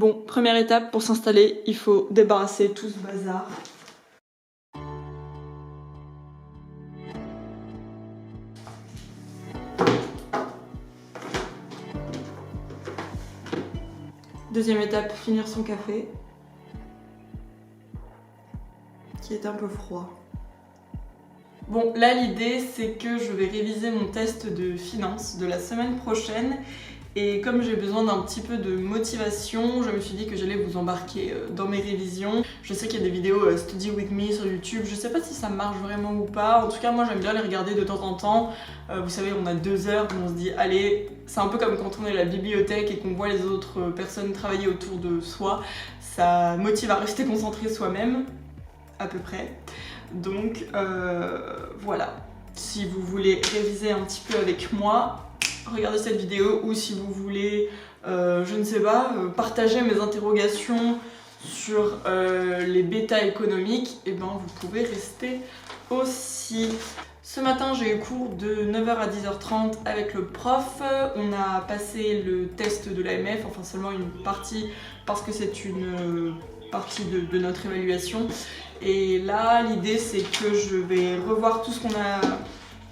Bon, première étape pour s'installer, il faut débarrasser tout ce bazar. Deuxième étape, finir son café, qui est un peu froid. Bon, là l'idée c'est que je vais réviser mon test de finance de la semaine prochaine et comme j'ai besoin d'un petit peu de motivation, je me suis dit que j'allais vous embarquer dans mes révisions. Je sais qu'il y a des vidéos Study With Me sur YouTube, je sais pas si ça marche vraiment ou pas, en tout cas moi j'aime bien les regarder de temps en temps. Vous savez, on a 2 heures où on se dit allez, c'est un peu comme quand on est à la bibliothèque et qu'on voit les autres personnes travailler autour de soi, ça motive à rester concentré soi-même, à peu près. Donc voilà, si vous voulez réviser un petit peu avec moi, regardez cette vidéo, ou si vous voulez, je ne sais pas, partager mes interrogations sur les bêtas économiques, et ben vous pouvez rester aussi. Ce matin j'ai eu cours de 9h à 10h30 avec le prof, on a passé le test de l'AMF, enfin seulement une partie parce que c'est une partie de notre évaluation. Et là, l'idée c'est que je vais revoir tout ce qu'on a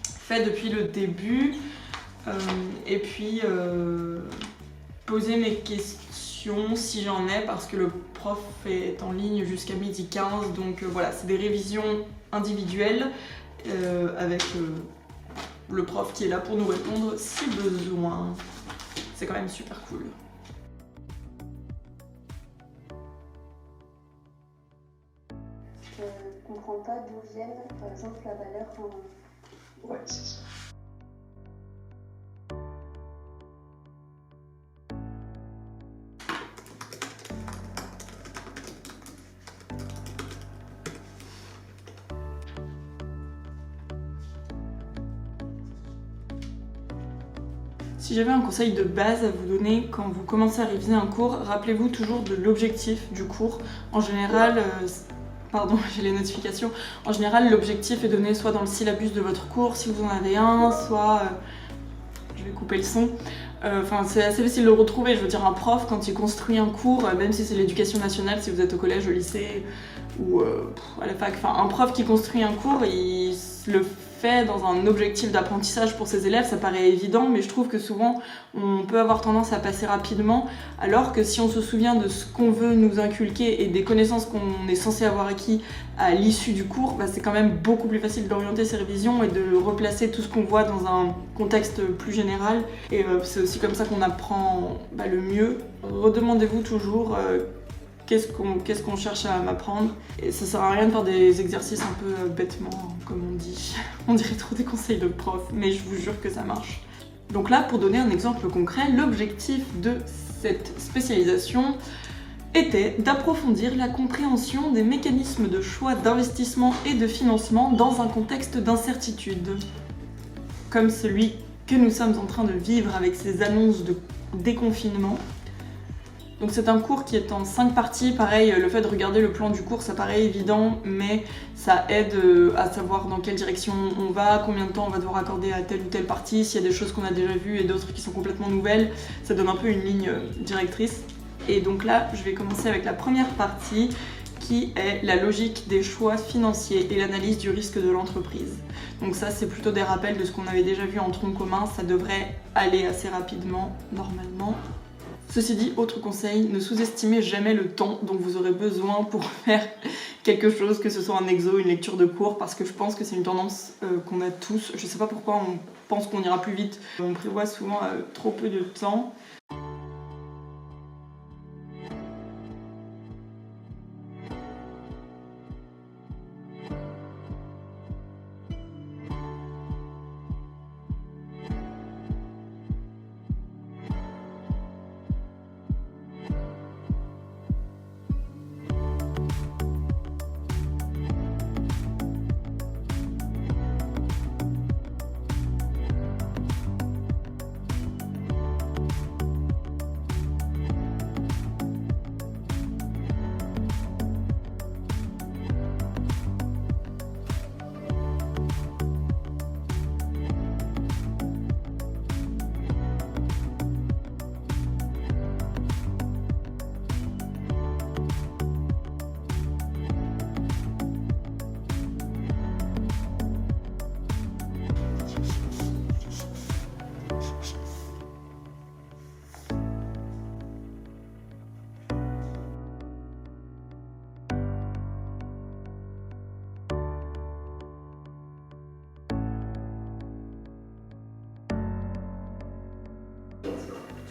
fait depuis le début et puis poser mes questions si j'en ai parce que le prof est en ligne jusqu'à 12h15. Donc voilà, c'est des révisions individuelles avec le prof qui est là pour nous répondre si besoin. C'est quand même super cool. Je comprends pas d'où viennent, par exemple, la valeur en... Ouais, c'est ça. Si j'avais un conseil de base à vous donner quand vous commencez à réviser un cours, rappelez-vous toujours de l'objectif du cours. En général, pardon, j'ai les notifications. En général, l'objectif est donné soit dans le syllabus de votre cours, si vous en avez un, soit... je vais couper le son. Enfin, c'est assez facile de le retrouver. Je veux dire, un prof, quand il construit un cours, même si c'est l'éducation nationale, si vous êtes au collège, au lycée ou à la fac, enfin, un prof qui construit un cours, il le fait dans un objectif d'apprentissage pour ses élèves, ça paraît évident, mais je trouve que souvent on peut avoir tendance à passer rapidement, alors que si on se souvient de ce qu'on veut nous inculquer et des connaissances qu'on est censé avoir acquis à l'issue du cours, bah c'est quand même beaucoup plus facile d'orienter ses révisions et de replacer tout ce qu'on voit dans un contexte plus général. Et c'est aussi comme ça qu'on apprend le mieux. Redemandez-vous toujours qu'est-ce qu'on cherche à m'apprendre. Et ça sert à rien de faire des exercices un peu bêtement, comme on dit. On dirait trop des conseils de prof, mais je vous jure que ça marche. Donc là, pour donner un exemple concret, l'objectif de cette spécialisation était d'approfondir la compréhension des mécanismes de choix d'investissement et de financement dans un contexte d'incertitude, comme celui que nous sommes en train de vivre avec ces annonces de déconfinement. Donc c'est un cours qui est en 5 parties, pareil, le fait de regarder le plan du cours ça paraît évident, mais ça aide à savoir dans quelle direction on va, combien de temps on va devoir accorder à telle ou telle partie, s'il y a des choses qu'on a déjà vues et d'autres qui sont complètement nouvelles, ça donne un peu une ligne directrice. Et donc là, je vais commencer avec la première partie qui est la logique des choix financiers et l'analyse du risque de l'entreprise. Donc ça, c'est plutôt des rappels de ce qu'on avait déjà vu en tronc commun, ça devrait aller assez rapidement, normalement. Ceci dit, autre conseil, ne sous-estimez jamais le temps dont vous aurez besoin pour faire quelque chose, que ce soit un exo, une lecture de cours, parce que je pense que c'est une tendance qu'on a tous. Je sais pas pourquoi on pense qu'on ira plus vite, on prévoit souvent trop peu de temps.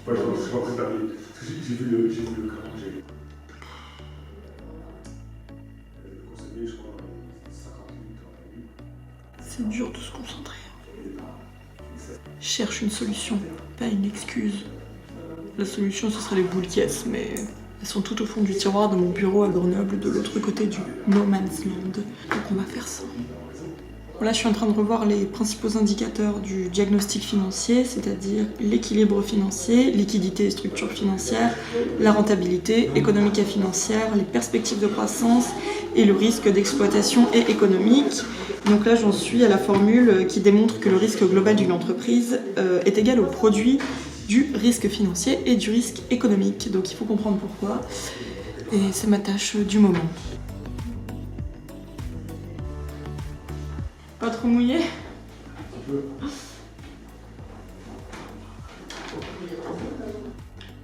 Ouais, je suis pas préparé. J'ai vu le comment j'ai. Le conseiller, je crois, 50 minutes en a eu. C'est dur de se concentrer. Je cherche une solution, pas une excuse. La solution, ce serait les boules caisses, mais elles sont tout au fond du tiroir de mon bureau à Grenoble, de l'autre côté du No Man's Land. Donc on va faire ça. Là, je suis en train de revoir les principaux indicateurs du diagnostic financier, c'est-à-dire l'équilibre financier, liquidité et structure financière, la rentabilité économique et financière, les perspectives de croissance et le risque d'exploitation et économique. Donc là, j'en suis à la formule qui démontre que le risque global d'une entreprise est égal au produit du risque financier et du risque économique. Donc il faut comprendre pourquoi. Et c'est ma tâche du moment. Pas trop mouillé?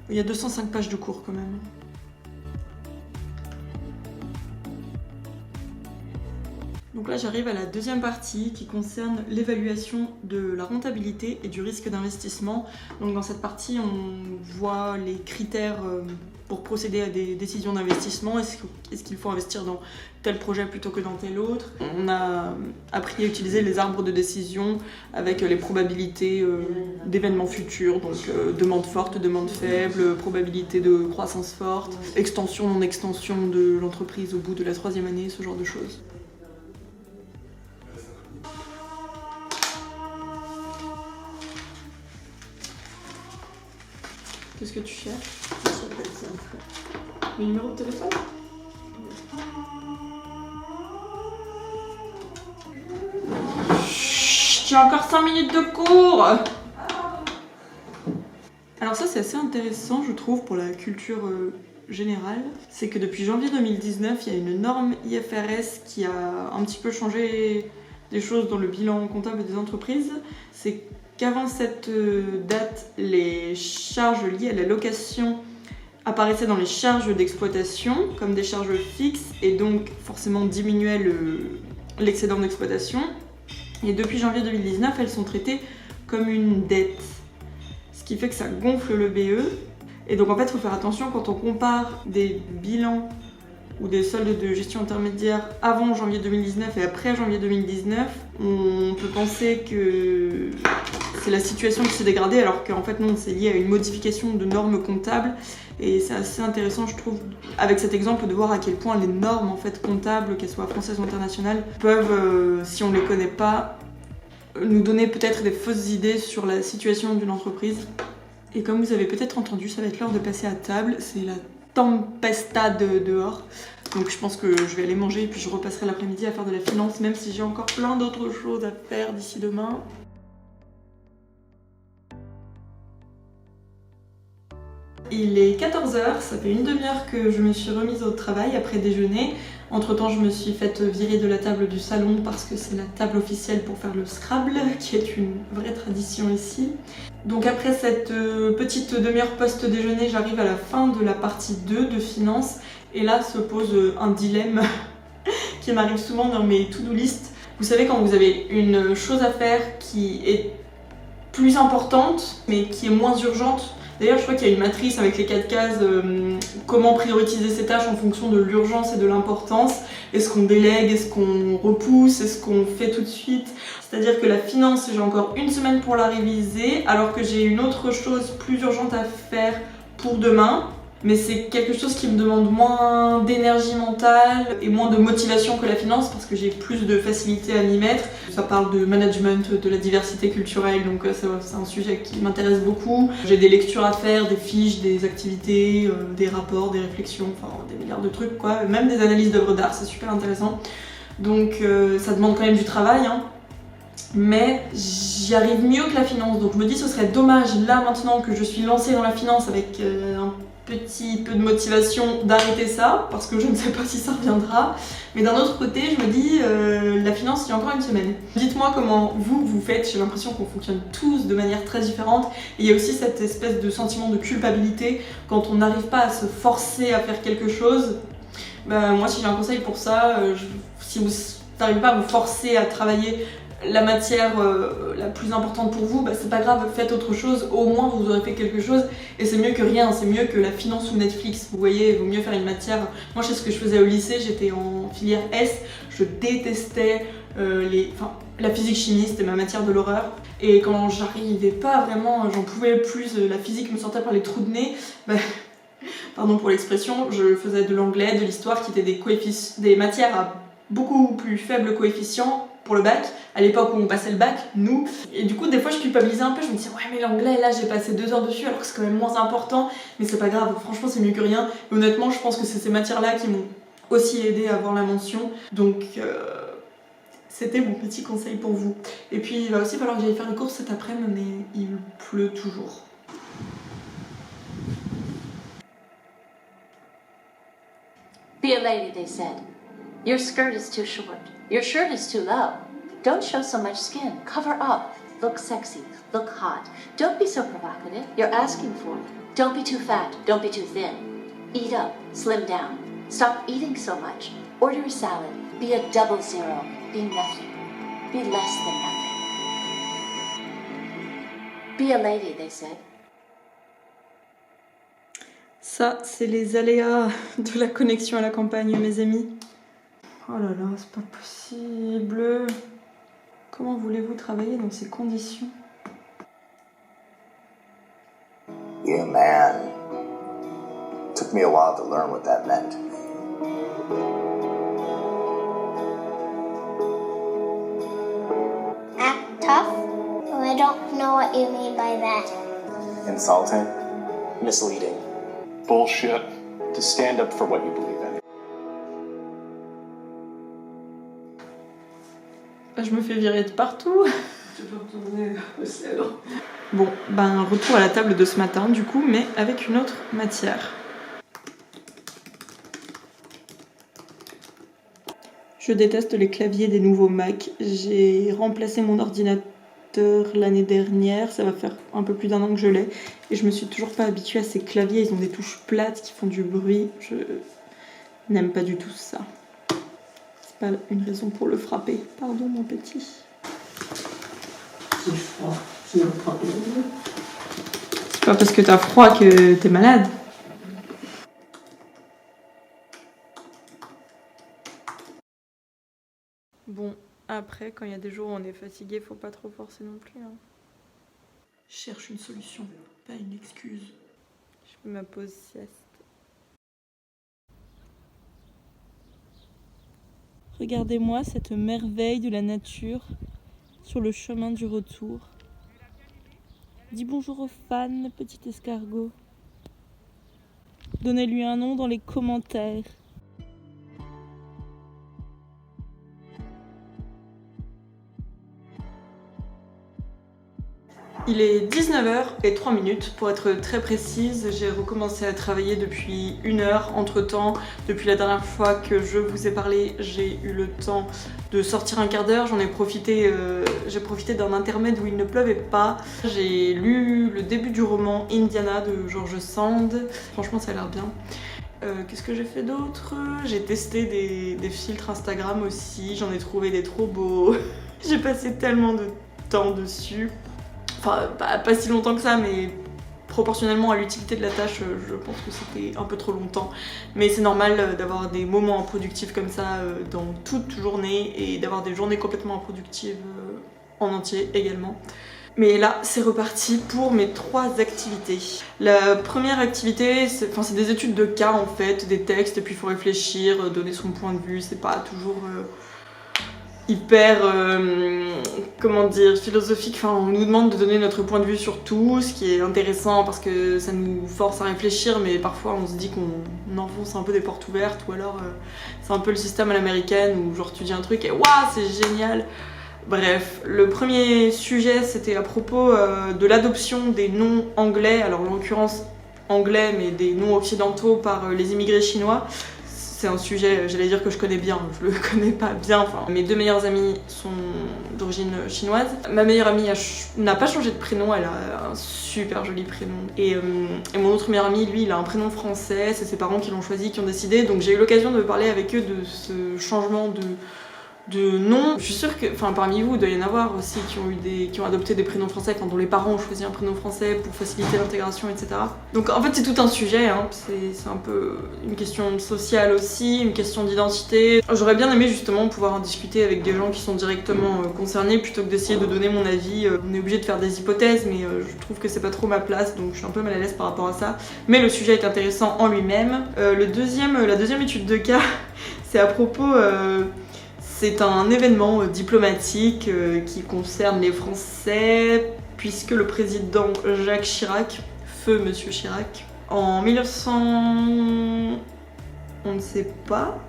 Il y a 205 pages de cours quand même. Donc là, j'arrive à la deuxième partie qui concerne l'évaluation de la rentabilité et du risque d'investissement. Donc dans cette partie, on voit les critères pour procéder à des décisions d'investissement. Est-ce qu'il faut investir dans tel projet plutôt que dans tel autre? On a appris à utiliser les arbres de décision avec les probabilités d'événements futurs, donc demande forte, demande faible, probabilité de croissance forte, extension, non-extension de l'entreprise au bout de la 3e année, ce genre de choses. Qu'est-ce que tu cherches? Le numéro de téléphone? Chut, j'ai encore 5 minutes de cours! Alors ça, c'est assez intéressant, je trouve, pour la culture générale. C'est que depuis janvier 2019, il y a une norme IFRS qui a un petit peu changé des choses dans le bilan comptable des entreprises. C'est qu'avant cette date, les charges liées à la location apparaissaient dans les charges d'exploitation comme des charges fixes et donc forcément diminuaient l'excédent d'exploitation. Et depuis janvier 2019, elles sont traitées comme une dette, ce qui fait que ça gonfle le BE. Et donc en fait, il faut faire attention quand on compare des bilans ou des soldes de gestion intermédiaire avant janvier 2019 et après janvier 2019, on peut penser que c'est la situation qui s'est dégradée alors qu'en fait non, c'est lié à une modification de normes comptables et c'est assez intéressant je trouve avec cet exemple de voir à quel point les normes en fait comptables, qu'elles soient françaises ou internationales, peuvent, si on ne les connaît pas, nous donner peut-être des fausses idées sur la situation d'une entreprise. Et comme vous avez peut-être entendu, ça va être l'heure de passer à table, c'est la tempesta dehors. Donc je pense que je vais aller manger et puis je repasserai l'après-midi à faire de la finance, même si j'ai encore plein d'autres choses à faire d'ici demain. Il est 14h, ça fait une demi-heure que je me suis remise au travail après déjeuner. Entre temps, je me suis faite virer de la table du salon parce que c'est la table officielle pour faire le Scrabble, qui est une vraie tradition ici. Donc après cette petite demi-heure post-déjeuner, j'arrive à la fin de la partie 2 de finance. Et là se pose un dilemme qui m'arrive souvent dans mes to-do list. Vous savez, quand vous avez une chose à faire qui est plus importante, mais qui est moins urgente. D'ailleurs, je crois qu'il y a une matrice avec les 4 cases, comment prioriser ses tâches en fonction de l'urgence et de l'importance. Est-ce qu'on délègue, est-ce qu'on repousse, est-ce qu'on fait tout de suite? C'est-à-dire que la finance, j'ai encore une semaine pour la réviser, alors que j'ai une autre chose plus urgente à faire pour demain. Mais c'est quelque chose qui me demande moins d'énergie mentale et moins de motivation que la finance parce que j'ai plus de facilité à m'y mettre. Ça parle de management, de la diversité culturelle, donc c'est un sujet qui m'intéresse beaucoup. J'ai des lectures à faire, des fiches, des activités, des rapports, des réflexions, enfin des milliards de trucs quoi. Même des analyses d'œuvres d'art, c'est super intéressant. Donc ça demande quand même du travail, hein. Mais j'y arrive mieux que la finance. Donc je me dis ce serait dommage là maintenant que je suis lancée dans la finance avec un petit peu de motivation d'arrêter ça parce que je ne sais pas si ça reviendra, mais d'un autre côté je me dis la finance il y a encore une semaine. Dites-moi comment vous faites, j'ai l'impression qu'on fonctionne tous de manière très différente et il y a aussi cette espèce de sentiment de culpabilité quand on n'arrive pas à se forcer à faire quelque chose. Moi si j'ai un conseil pour ça, si vous n'arrivez pas à vous forcer à travailler la matière la plus importante pour vous, bah, c'est pas grave, faites autre chose, au moins vous aurez fait quelque chose et c'est mieux que rien, c'est mieux que la finance ou Netflix, vous voyez, il vaut mieux faire une matière. Moi je sais ce que je faisais au lycée, j'étais en filière S, je détestais la physique-chimie, c'était ma matière de l'horreur et quand j'arrivais pas vraiment, j'en pouvais plus, la physique me sortait par les trous de nez, bah, pardon pour l'expression, je faisais de l'anglais, de l'histoire qui étaient des matières à beaucoup plus faible coefficient pour le bac, à l'époque où on passait le bac, nous. Et du coup, des fois, je culpabilisais un peu, je me disais, ouais, mais l'anglais, là, j'ai passé 2 heures dessus, alors que c'est quand même moins important, mais c'est pas grave, franchement, c'est mieux que rien. Et honnêtement, je pense que c'est ces matières-là qui m'ont aussi aidé à avoir la mention, donc c'était mon petit conseil pour vous. Et puis, il va aussi falloir que j'aille faire les courses cet après-midi, mais il pleut toujours. Be a lady, they said. Your skirt is too short. Your shirt is too low. Don't show so much skin. Cover up. Look sexy. Look hot. Don't be so provocative. You're asking for it. Don't be too fat. Don't be too thin. Eat up. Slim down. Stop eating so much. Order a salad. Be a 00. Be nothing. Be less than nothing. Be a lady, they said. Ça, c'est les aléas de la connexion à la campagne, mes amis. Oh là là, c'est pas possible. Comment voulez-vous travailler dans ces conditions? Yeah, man. Took me a while to learn what that meant. Act tough? I don't know what you mean by that. Insulting? Misleading. Bullshit. To stand up for what you believe in. Je me fais virer de partout. Je vais retourner au ciel. Bon, ben retour à la table de ce matin du coup, mais avec une autre matière. Je déteste les claviers des nouveaux Mac. J'ai remplacé mon ordinateur l'année dernière, ça va faire un peu plus d'1 an que je l'ai, et je me suis toujours pas habituée à ces claviers, ils ont des touches plates qui font du bruit, je n'aime pas du tout ça. C'est pas une raison pour le frapper, pardon mon petit. J'ai froid, je me prends une. C'est pas parce que t'as froid que t'es malade. Bon, après, quand il y a des jours où on est fatigué, faut pas trop forcer non plus. Hein. Je cherche une solution, pas une excuse. Je fais ma pause sieste. Regardez-moi cette merveille de la nature sur le chemin du retour. Dis bonjour aux fans, petit escargot. Donnez-lui un nom dans les commentaires. Il est 19h03 pour être très précise. J'ai recommencé à travailler depuis 1 heure. Entre temps, depuis la dernière fois que je vous ai parlé, j'ai eu le temps de sortir un quart d'heure. J'en ai profité, j'ai profité d'un intermède où il ne pleuvait pas. J'ai lu le début du roman Indiana de George Sand. Franchement, ça a l'air bien. Qu'est-ce que j'ai fait d'autre? J'ai testé des filtres Instagram aussi. J'en ai trouvé des trop beaux. J'ai passé tellement de temps dessus. Enfin, pas si longtemps que ça, mais proportionnellement à l'utilité de la tâche, je pense que c'était un peu trop longtemps. Mais c'est normal d'avoir des moments improductifs comme ça dans toute journée et d'avoir des journées complètement improductives en entier également. Mais là, c'est reparti pour mes 3 activités. La première activité, c'est des études de cas en fait, des textes, et puis il faut réfléchir, donner son point de vue, c'est pas toujours... hyper, comment dire, philosophique. Enfin, on nous demande de donner notre point de vue sur tout, ce qui est intéressant parce que ça nous force à réfléchir, mais parfois on se dit qu'on enfonce un peu des portes ouvertes, ou alors c'est un peu le système à l'américaine où genre tu dis un truc et waouh, c'est génial. Bref, le premier sujet c'était à propos de l'adoption des noms anglais, alors en l'occurrence anglais mais des noms occidentaux par les immigrés chinois. C'est un sujet, j'allais dire que je connais bien, je le connais pas bien. Enfin, mes 2 meilleures amies sont d'origine chinoise. Ma meilleure amie n'a pas changé de prénom, elle a un super joli prénom. Et mon autre meilleur ami, lui, il a un prénom français, c'est ses parents qui l'ont choisi, qui ont décidé. Donc j'ai eu l'occasion de parler avec eux de ce changement de noms. Je suis sûre que, enfin parmi vous, il doit y en avoir aussi qui ont adopté des prénoms français, dont les parents ont choisi un prénom français pour faciliter l'intégration, etc. Donc en fait c'est tout un sujet, hein. C'est un peu une question sociale aussi, une question d'identité. J'aurais bien aimé justement pouvoir en discuter avec des gens qui sont directement concernés plutôt que d'essayer de donner mon avis. On est obligé de faire des hypothèses, mais je trouve que c'est pas trop ma place, donc je suis un peu mal à l'aise par rapport à ça. Mais le sujet est intéressant en lui-même. La deuxième étude de cas, c'est à propos... c'est un événement diplomatique qui concerne les Français, puisque le président Jacques Chirac, feu Monsieur Chirac, en 1900... on ne sait pas.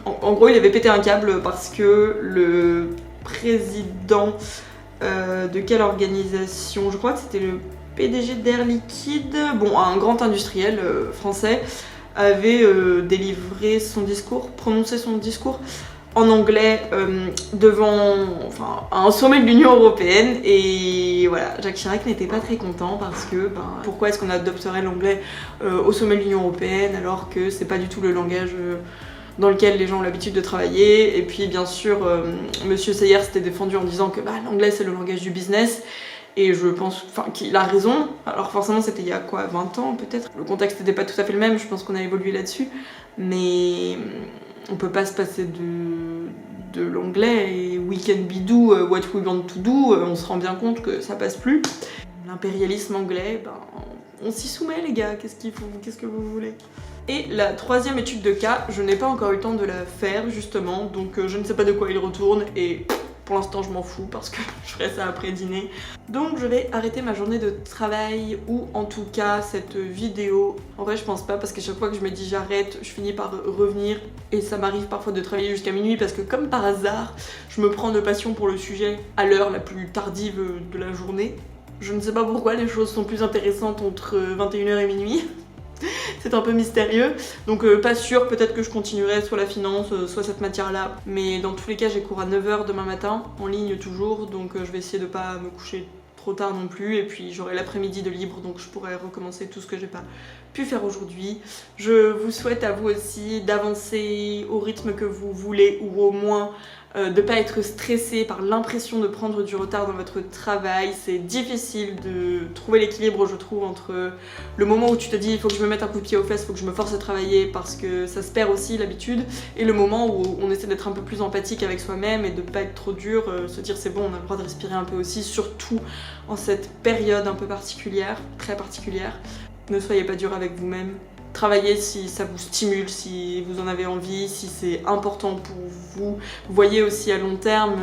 En gros, il avait pété un câble parce que le président de quelle organisation? Je crois que c'était le PDG d'Air Liquide, bon, un grand industriel français, avait délivré son discours, prononcé son discours en anglais devant, enfin, un sommet de l'Union Européenne, et voilà, Jacques Chirac n'était pas très content parce que pourquoi est-ce qu'on adopterait l'anglais au sommet de l'Union Européenne alors que c'est pas du tout le langage dans lequel les gens ont l'habitude de travailler. Et puis bien sûr Monsieur Seyer s'était défendu en disant que l'anglais c'est le langage du business, et je pense qu'il a raison. Alors forcément c'était il y a quoi, 20 ans peut-être, le contexte n'était pas tout à fait le même, je pense qu'on a évolué là-dessus, mais on peut pas se passer de l'anglais, et we can be do what we want to do, on se rend bien compte que ça passe plus. L'impérialisme anglais, on s'y soumet les gars, qu'est-ce que vous voulez? Et la troisième étude de cas, je n'ai pas encore eu le temps de la faire justement, donc je ne sais pas de quoi il retourne, et pour l'instant je m'en fous parce que je ferai ça après dîner. Donc je vais arrêter ma journée de travail, ou en tout cas cette vidéo. En vrai je pense pas, parce qu'à chaque fois que je me dis j'arrête, je finis par revenir, et ça m'arrive parfois de travailler jusqu'à minuit parce que comme par hasard, je me prends de passion pour le sujet à l'heure la plus tardive de la journée. Je ne sais pas pourquoi les choses sont plus intéressantes entre 21h et minuit. C'est un peu mystérieux, donc pas sûr, peut-être que je continuerai soit la finance, soit cette matière-là. Mais dans tous les cas, j'ai cours à 9h demain matin, en ligne toujours, donc je vais essayer de pas me coucher trop tard non plus, et puis j'aurai l'après-midi de libre, donc je pourrai recommencer tout ce que j'ai pas pu faire aujourd'hui. Je vous souhaite à vous aussi d'avancer au rythme que vous voulez, ou au moins de pas être stressé par l'impression de prendre du retard dans votre travail. C'est difficile de trouver l'équilibre, je trouve, entre le moment où tu te dis il faut que je me mette un coup de pied aux fesses, il faut que je me force à travailler parce que ça se perd aussi l'habitude, et le moment où on essaie d'être un peu plus empathique avec soi-même et de pas être trop dur, se dire c'est bon, on a le droit de respirer un peu aussi, surtout en cette période un peu particulière, très particulière. Ne soyez pas dur avec vous-même. Travaillez si ça vous stimule, si vous en avez envie, si c'est important pour vous. Voyez aussi à long terme,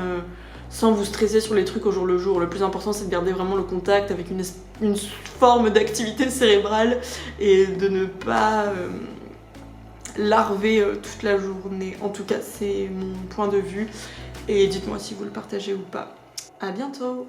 sans vous stresser sur les trucs au jour le jour. Le plus important c'est de garder vraiment le contact avec une forme d'activité cérébrale, et de ne pas larver toute la journée. En tout cas c'est mon point de vue, et dites-moi si vous le partagez ou pas. À bientôt!